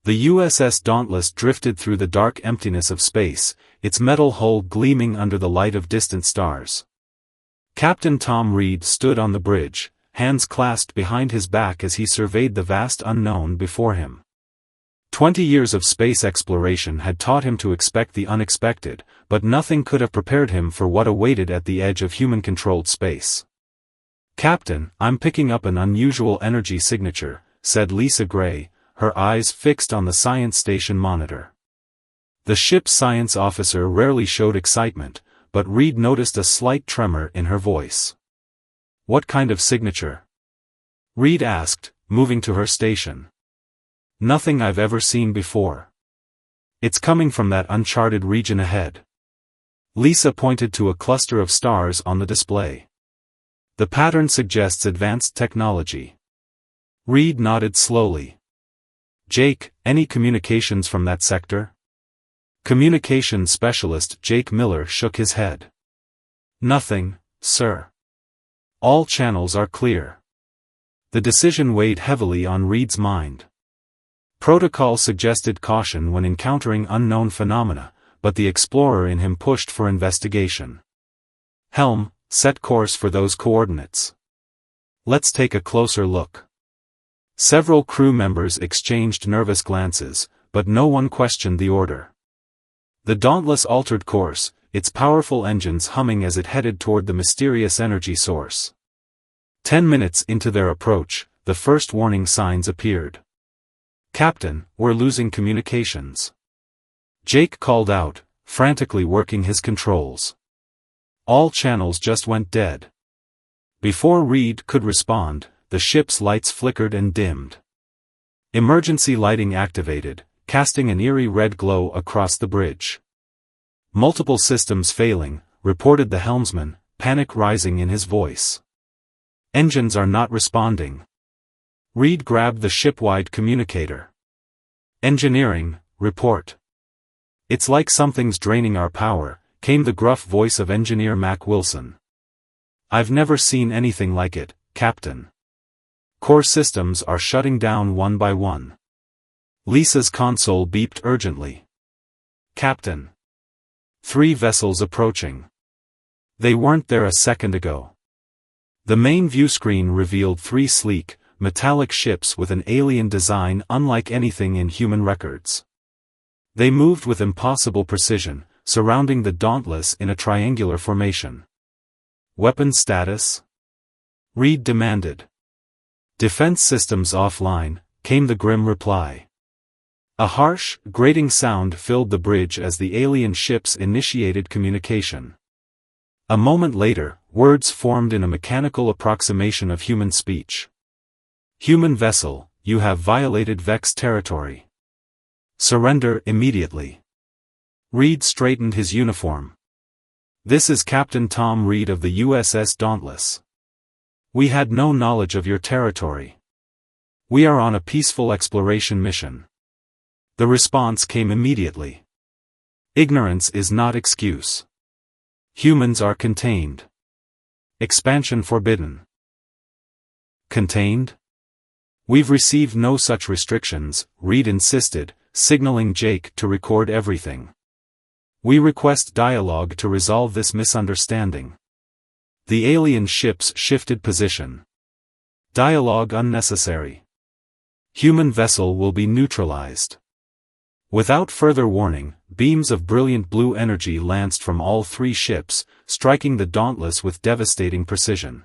The USS Dauntless drifted through the dark emptiness of space, its metal hull gleaming under the light of distant stars. Captain Tom Reed stood on the bridge, hands clasped behind his back as he surveyed the vast unknown before him. 20 years of space exploration had taught him to expect the unexpected, but nothing could have prepared him for what awaited at the edge of human-controlled space. "Captain, I'm picking up an unusual energy signature," said Lisa Gray, her eyes fixed on the science station monitor. The ship's science officer rarely showed excitement, but Reed noticed a slight tremor in her voice. "What kind of signature?" Reed asked, moving to her station. "Nothing I've ever seen before. It's coming from that uncharted region ahead." Lisa pointed to a cluster of stars on the display. "The pattern suggests advanced technology." Reed nodded slowly. "Jake, any communications from that sector?" Communications specialist Jake Miller shook his head. "Nothing, sir. All channels are clear." The decision weighed heavily on Reed's mind. Protocol suggested caution when encountering unknown phenomena, but the explorer in him pushed for investigation. "Helm, set course for those coordinates. Let's take a closer look." Several crew members exchanged nervous glances, but no one questioned the order. The Dauntless altered course, its powerful engines humming as it headed toward the mysterious energy source. 10 minutes into their approach, the first warning signs appeared. "Captain, we're losing communications," Jake called out, frantically working his controls. "All channels just went dead." Before Reed could respond, the ship's lights flickered and dimmed. Emergency lighting activated, casting an eerie red glow across the bridge. "Multiple systems failing," reported the helmsman, panic rising in his voice. "Engines are not responding." Reed grabbed the ship-wide communicator. "Engineering, report." "It's like something's draining our power," came the gruff voice of Engineer Mac Wilson. "I've never seen anything like it, Captain. Core systems are shutting down one by one." Lisa's console beeped urgently. "Captain. 3 vessels approaching. They weren't there a second ago." The main viewscreen revealed 3 sleek, metallic ships with an alien design unlike anything in human records. They moved with impossible precision, surrounding the Dauntless in a triangular formation. "Weapon status?" Reed demanded. "Defense systems offline," came the grim reply. A harsh, grating sound filled the bridge as the alien ships initiated communication. A moment later, words formed in a mechanical approximation of human speech. "Human vessel, you have violated Vex territory. Surrender immediately." Reed straightened his uniform. "This is Captain Tom Reed of the USS Dauntless. We had no knowledge of your territory. We are on a peaceful exploration mission." The response came immediately. "Ignorance is not excuse. Humans are contained. Expansion forbidden." "Contained? We've received no such restrictions," Reed insisted, signaling Jake to record everything. "We request dialogue to resolve this misunderstanding." The alien ships shifted position. "Dialogue unnecessary. Human vessel will be neutralized." Without further warning, beams of brilliant blue energy lanced from all 3 ships, striking the Dauntless with devastating precision.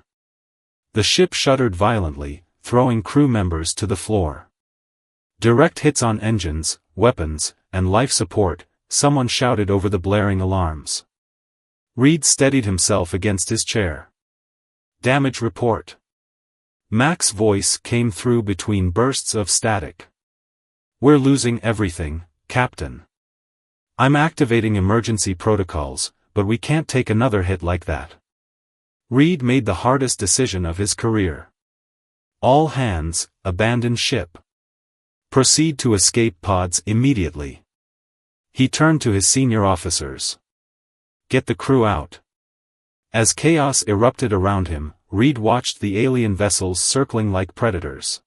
The ship shuddered violently, throwing crew members to the floor. "Direct hits on engines, weapons, and life support," someone shouted over the blaring alarms. Reed steadied himself against his chair. "Damage report." Mac's voice came through between bursts of static. "We're losing everything, Captain. I'm activating emergency protocols, but we can't take another hit like that." Reed made the hardest decision of his career. "All hands, abandon ship. Proceed to escape pods immediately." He turned to his senior officers. "Get the crew out." As chaos erupted around him, Reed watched the alien vessels circling like predators.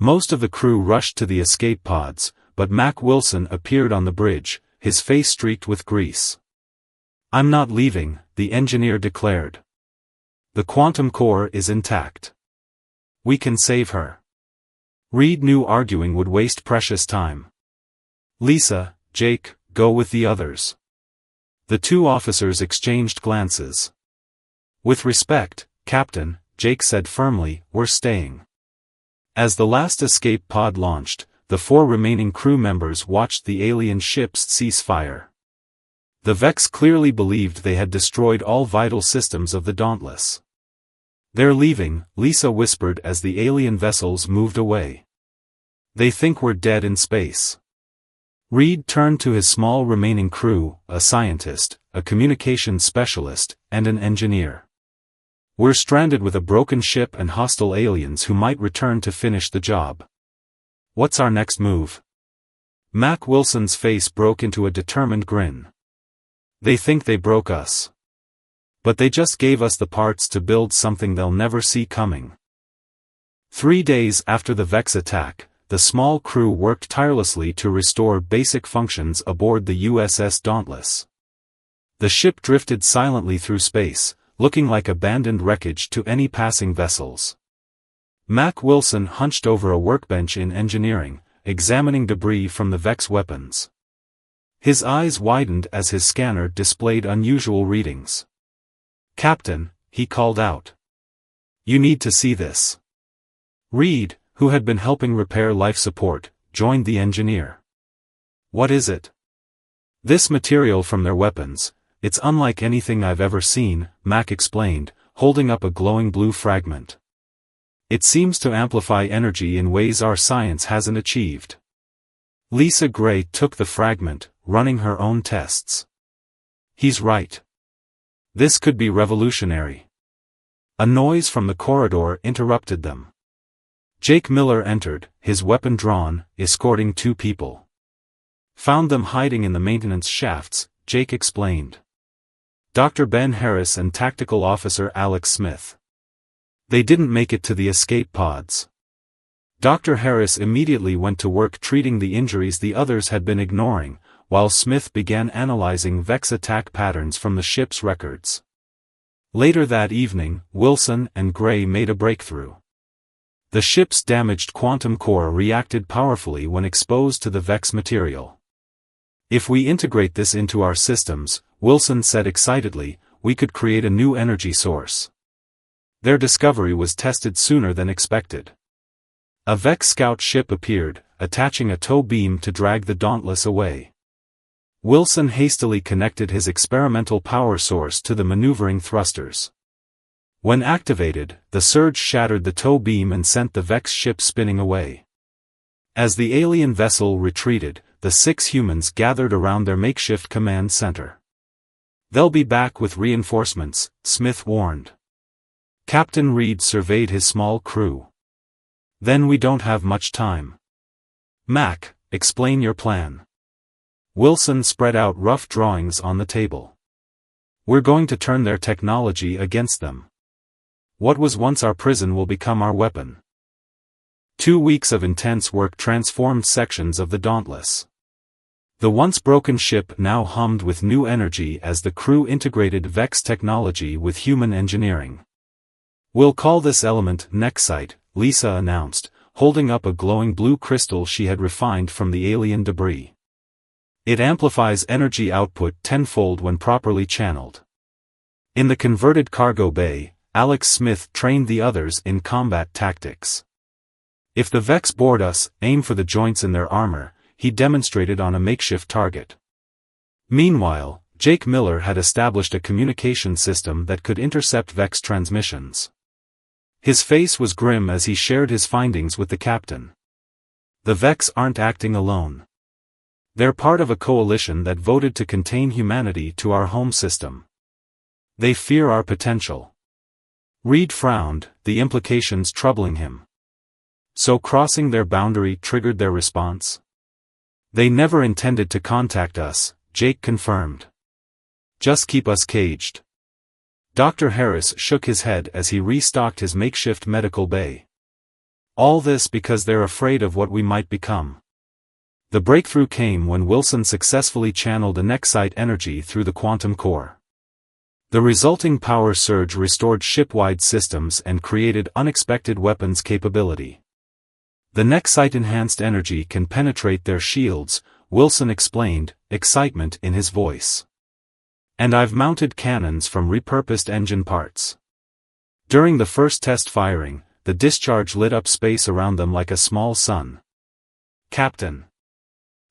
Most of the crew rushed to the escape pods, but Mac Wilson appeared on the bridge, his face streaked with grease. "I'm not leaving," the engineer declared. "The quantum core is intact. We can save her." Reed knew arguing would waste precious time. "Lisa, Jake, go with the others." The two officers exchanged glances. "With respect, Captain," Jake said firmly, "we're staying." As the last escape pod launched, the 4 remaining crew members watched the alien ships cease fire. The Vex clearly believed they had destroyed all vital systems of the Dauntless. "They're leaving," Lisa whispered as the alien vessels moved away. "They think we're dead in space." Reed turned to his small remaining crew, a scientist, a communications specialist, and an engineer. "We're stranded with a broken ship and hostile aliens who might return to finish the job. What's our next move?" Mac Wilson's face broke into a determined grin. "They think they broke us. But they just gave us the parts to build something they'll never see coming." 3 days after the Vex attack, the small crew worked tirelessly to restore basic functions aboard the USS Dauntless. The ship drifted silently through space, looking like abandoned wreckage to any passing vessels. Mac Wilson hunched over a workbench in engineering, examining debris from the Vex weapons. His eyes widened as his scanner displayed unusual readings. "Captain," he called out. "You need to see this." Reed, who had been helping repair life support, joined the engineer. "What is it?" "This material from their weapons. It's unlike anything I've ever seen," Mac explained, holding up a glowing blue fragment. "It seems to amplify energy in ways our science hasn't achieved." Lisa Gray took the fragment, running her own tests. "He's right. This could be revolutionary." A noise from the corridor interrupted them. Jake Miller entered, his weapon drawn, escorting 2 people. "Found them hiding in the maintenance shafts," Jake explained. "Dr. Ben Harris and Tactical Officer Alex Smith. They didn't make it to the escape pods." Dr. Harris immediately went to work treating the injuries the others had been ignoring, while Smith began analyzing Vex attack patterns from the ship's records. Later that evening, Wilson and Gray made a breakthrough. The ship's damaged quantum core reacted powerfully when exposed to the Vex material. "If we integrate this into our systems," Wilson said excitedly, "we could create a new energy source." Their discovery was tested sooner than expected. A Vex scout ship appeared, attaching a tow beam to drag the Dauntless away. Wilson hastily connected his experimental power source to the maneuvering thrusters. When activated, the surge shattered the tow beam and sent the Vex ship spinning away. As the alien vessel retreated, the 6 humans gathered around their makeshift command center. "They'll be back with reinforcements," Smith warned. Captain Reed surveyed his small crew. "Then we don't have much time. Mac, explain your plan." Wilson spread out rough drawings on the table. "We're going to turn their technology against them. What was once our prison will become our weapon." 2 weeks of intense work transformed sections of the Dauntless. The once broken ship now hummed with new energy as the crew integrated Vex technology with human engineering. "We'll call this element Nexite," Lisa announced, holding up a glowing blue crystal she had refined from the alien debris. "It amplifies energy output tenfold when properly channeled." In the converted cargo bay, Alex Smith trained the others in combat tactics. "If the Vex board us, aim for the joints in their armor," he demonstrated on a makeshift target. Meanwhile, Jake Miller had established a communication system that could intercept Vex transmissions. His face was grim as he shared his findings with the captain. "The Vex aren't acting alone. They're part of a coalition that voted to contain humanity to our home system. They fear our potential." Reed frowned, the implications troubling him. "So crossing their boundary triggered their response?" "They never intended to contact us," Jake confirmed. "Just keep us caged." Dr. Harris shook his head as he restocked his makeshift medical bay. All this because they're afraid of what we might become. The breakthrough came when Wilson successfully channeled inexite energy through the quantum core. The resulting power surge restored ship-wide systems and created unexpected weapons capability. The nexite enhanced energy can penetrate their shields, Wilson explained, excitement in his voice. And I've mounted cannons from repurposed engine parts. During the first test firing, the discharge lit up space around them like a small sun. Captain.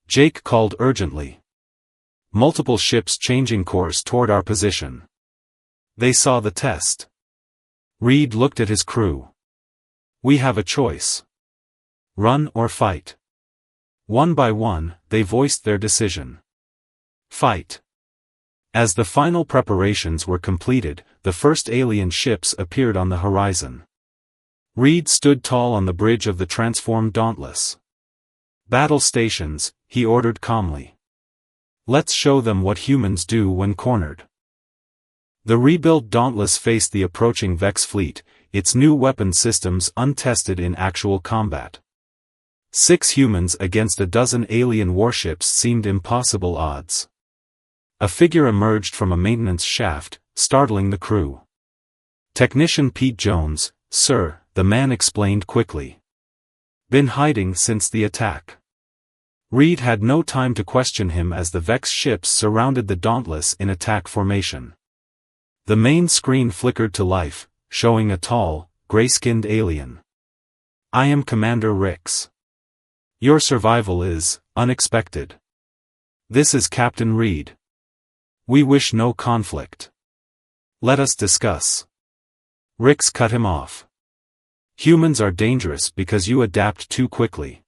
Jake called urgently. Multiple ships changing course toward our position. They saw the test. Reed looked at his crew. We have a choice. Run or fight. One by one, they voiced their decision. Fight. As the final preparations were completed, the first alien ships appeared on the horizon. Reed stood tall on the bridge of the transformed Dauntless. Battle stations, he ordered calmly. Let's show them what humans do when cornered. The rebuilt Dauntless faced the approaching Vex fleet, its new weapon systems untested in actual combat. 6 humans against a dozen alien warships seemed impossible odds. A figure emerged from a maintenance shaft, startling the crew. Technician Pete Jones, sir, the man explained quickly. Been hiding since the attack. Reed had no time to question him as the Vex ships surrounded the Dauntless in attack formation. The main screen flickered to life, showing a tall, gray-skinned alien. I am Commander Rix. Your survival is unexpected. This is Captain Reed. We wish no conflict. Let us discuss. Rix cut him off. Humans are dangerous because you adapt too quickly.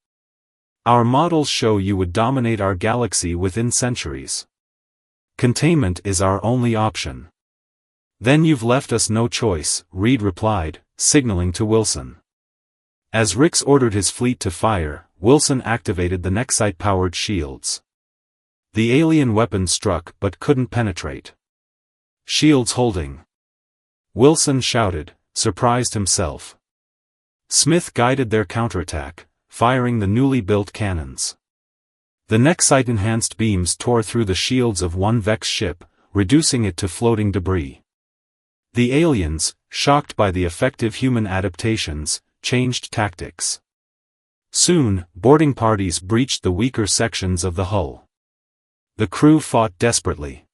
Our models show you would dominate our galaxy within centuries. Containment is our only option. Then you've left us no choice, Reed replied, signaling to Wilson. As Rix ordered his fleet to fire, Wilson activated the nexite-powered shields. The alien weapon struck but couldn't penetrate. Shields holding. Wilson shouted, surprised himself. Smith guided their counterattack, firing the newly built cannons. The nexite-enhanced beams tore through the shields of one Vex ship, reducing it to floating debris. The aliens, shocked by the effective human adaptations, changed tactics. Soon, boarding parties breached the weaker sections of the hull. The crew fought desperately.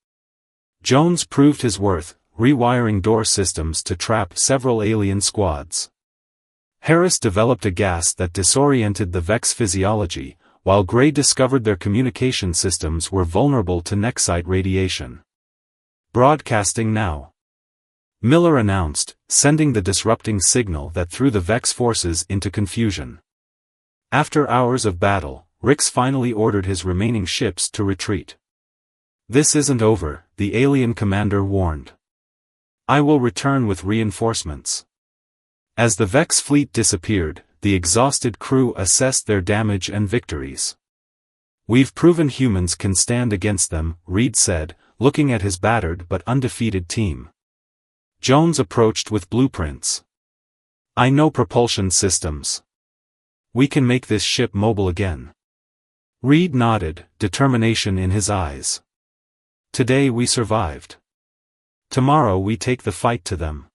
Jones proved his worth, rewiring door systems to trap several alien squads. Harris developed a gas that disoriented the Vex physiology, while Gray discovered their communication systems were vulnerable to nexite radiation. Broadcasting now. Miller announced, sending the disrupting signal that threw the Vex forces into confusion. After hours of battle, Rix finally ordered his remaining ships to retreat. This isn't over, the alien commander warned. I will return with reinforcements. As the Vex fleet disappeared, the exhausted crew assessed their damage and victories. We've proven humans can stand against them, Reed said, looking at his battered but undefeated team. Jones approached with blueprints. I know propulsion systems. We can make this ship mobile again. Reed nodded, determination in his eyes. Today we survived. Tomorrow we take the fight to them.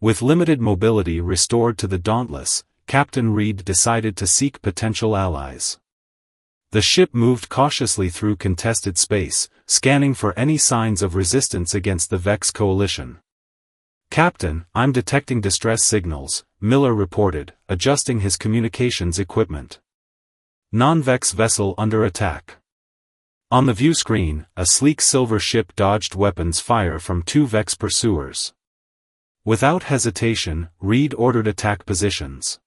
With limited mobility restored to the Dauntless, Captain Reed decided to seek potential allies. The ship moved cautiously through contested space, scanning for any signs of resistance against the Vex coalition. Captain, I'm detecting distress signals, Miller reported, adjusting his communications equipment. Non-Vex vessel under attack. On the view screen, a sleek silver ship dodged weapons fire from 2 Vex pursuers. Without hesitation, Reed ordered attack positions.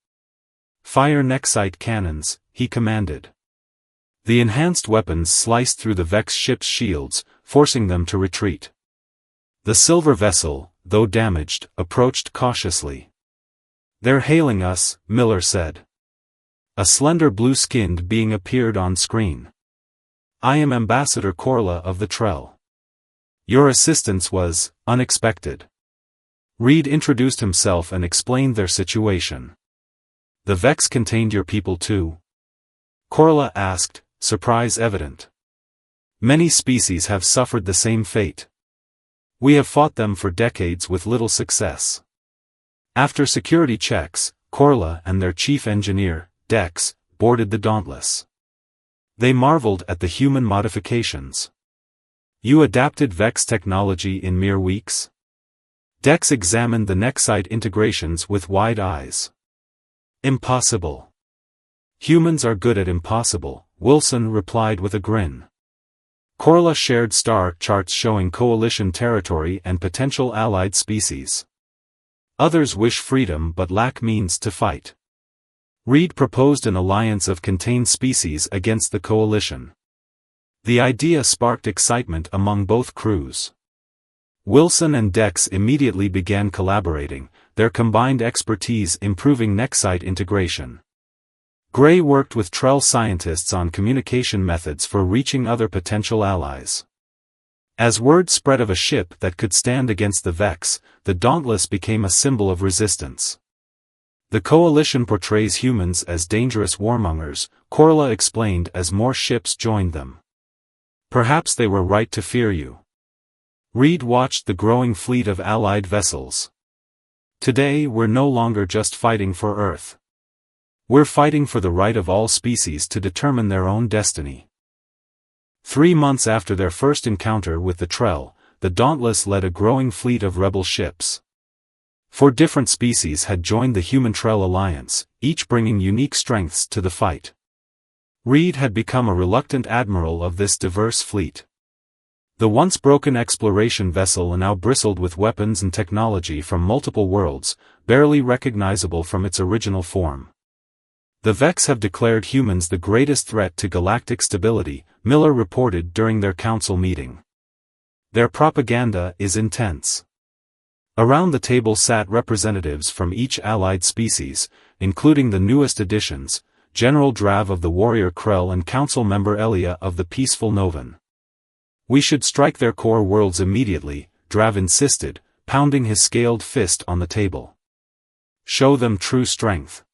Fire nexite cannons, he commanded. The enhanced weapons sliced through the Vex ship's shields, forcing them to retreat. The silver vessel, though damaged, approached cautiously. They're hailing us, Miller said. A slender blue-skinned being appeared on screen. I am Ambassador Corla of the Trell. Your assistance was unexpected. Reed introduced himself and explained their situation. The Vex contained your people too? Corella asked, surprise evident. Many species have suffered the same fate. We have fought them for decades with little success. After security checks, Corella and their chief engineer, Dex, boarded the Dauntless. They marveled at the human modifications. You adapted Vex technology in mere weeks? Dex examined the Nexite integrations with wide eyes. Impossible. Humans are good at impossible, Wilson replied with a grin. Corella shared star charts showing coalition territory and potential allied species. Others wish freedom but lack means to fight. Reed proposed an alliance of contained species against the coalition. The idea sparked excitement among both crews. Wilson and Dex immediately began collaborating, their combined expertise improving Nexite integration. Gray worked with Trell scientists on communication methods for reaching other potential allies. As word spread of a ship that could stand against the Vex, the Dauntless became a symbol of resistance. The coalition portrays humans as dangerous warmongers, Corella explained as more ships joined them. Perhaps they were right to fear you. Reed watched the growing fleet of allied vessels. Today we're no longer just fighting for Earth. We're fighting for the right of all species to determine their own destiny. 3 months after their first encounter with the Trell, the Dauntless led a growing fleet of rebel ships. 4 different species had joined the Human-Trell alliance, each bringing unique strengths to the fight. Reed had become a reluctant admiral of this diverse fleet. The once broken exploration vessel now bristled with weapons and technology from multiple worlds, barely recognizable from its original form. The Vex have declared humans the greatest threat to galactic stability, Miller reported during their council meeting. Their propaganda is intense. Around the table sat representatives from each allied species, including the newest additions, General Drav of the Warrior Krell and Council Member Elia of the Peaceful Novan. We should strike their core worlds immediately, Drav insisted, pounding his scaled fist on the table. Show them true strength.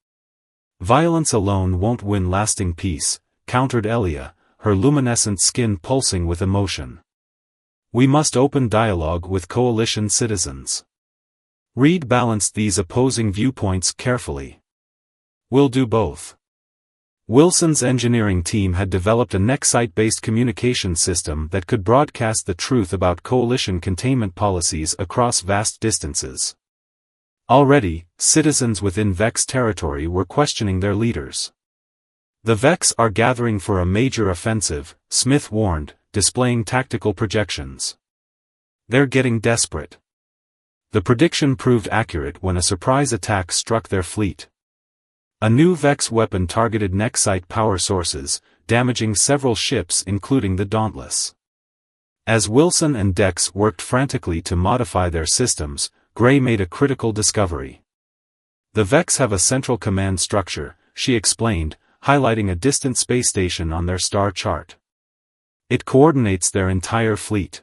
Violence alone won't win lasting peace, countered Elia, her luminescent skin pulsing with emotion. We must open dialogue with coalition citizens. Reed balanced these opposing viewpoints carefully. We'll do both. Wilson's engineering team had developed a Nexite-based communication system that could broadcast the truth about coalition containment policies across vast distances. Already, citizens within Vex territory were questioning their leaders. The Vex are gathering for a major offensive, Smith warned, displaying tactical projections. They're getting desperate. The prediction proved accurate when a surprise attack struck their fleet. A new Vex weapon targeted Nexite power sources, damaging several ships including the Dauntless. As Wilson and Dex worked frantically to modify their systems, Gray made a critical discovery. The Vex have a central command structure, she explained, highlighting a distant space station on their star chart. It coordinates their entire fleet.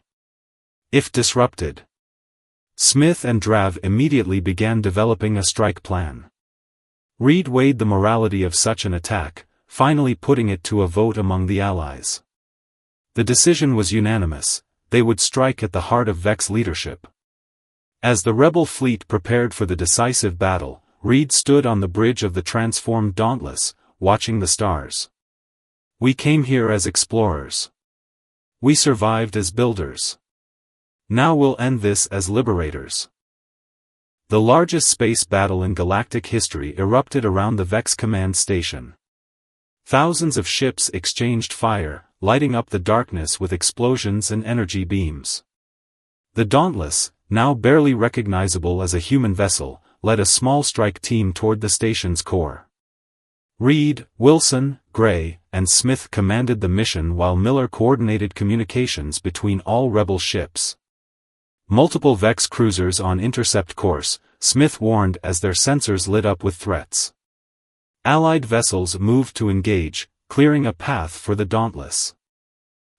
If disrupted, Smith and Drav immediately began developing a strike plan. Reed weighed the morality of such an attack, finally putting it to a vote among the allies. The decision was unanimous: they would strike at the heart of Vex leadership. As the rebel fleet prepared for the decisive battle, Reed stood on the bridge of the transformed Dauntless, watching the stars. We came here as explorers. We survived as builders. Now we'll end this as liberators. The largest space battle in galactic history erupted around the Vex command station. Thousands of ships exchanged fire, lighting up the darkness with explosions and energy beams. The Dauntless, now barely recognizable as a human vessel, led a small strike team toward the station's core. Reed, Wilson, Gray, and Smith commanded the mission while Miller coordinated communications between all rebel ships. Multiple Vex cruisers on intercept course, Smith warned as their sensors lit up with threats. Allied vessels moved to engage, clearing a path for the Dauntless.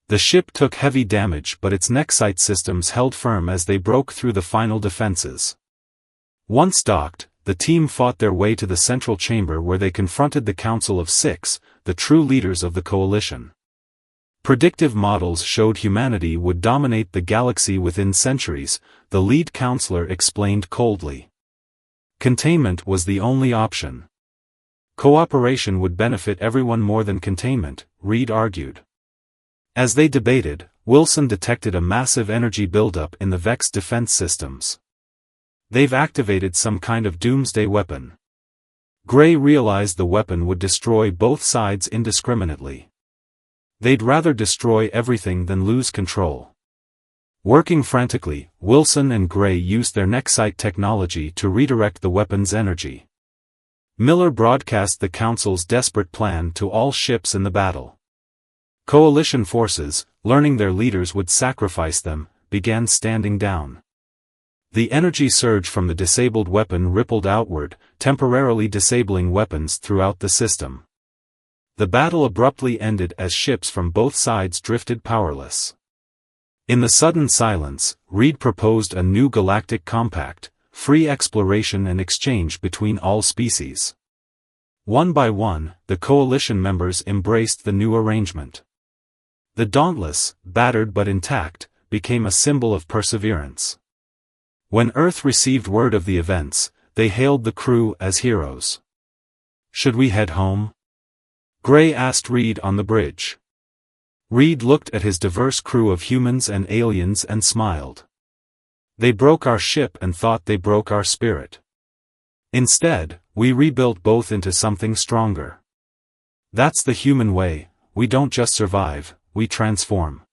The ship took heavy damage, but its Nexite systems held firm as they broke through the final defenses. Once docked, the team fought their way to the central chamber where they confronted the Council of Six, the true leaders of the coalition. Predictive models showed humanity would dominate the galaxy within centuries, the lead counselor explained coldly. Containment was the only option. Cooperation would benefit everyone more than containment, Reed argued. As they debated, Wilson detected a massive energy buildup in the Vex defense systems. They've activated some kind of doomsday weapon. Gray realized the weapon would destroy both sides indiscriminately. They'd rather destroy everything than lose control. Working frantically, Wilson and Gray used their Nexite technology to redirect the weapon's energy. Miller broadcast the Council's desperate plan to all ships in the battle. Coalition forces, learning their leaders would sacrifice them, began standing down. The energy surge from the disabled weapon rippled outward, temporarily disabling weapons throughout the system. The battle abruptly ended as ships from both sides drifted powerless. In the sudden silence, Reed proposed a new galactic compact, free exploration and exchange between all species. One by one, the coalition members embraced the new arrangement. The Dauntless, battered but intact, became a symbol of perseverance. When Earth received word of the events, they hailed the crew as heroes. "Should we head home?" Gray asked Reed on the bridge. Reed looked at his diverse crew of humans and aliens and smiled. "They broke our ship and thought they broke our spirit. Instead, we rebuilt both into something stronger. That's the human way, we don't just survive, we transform."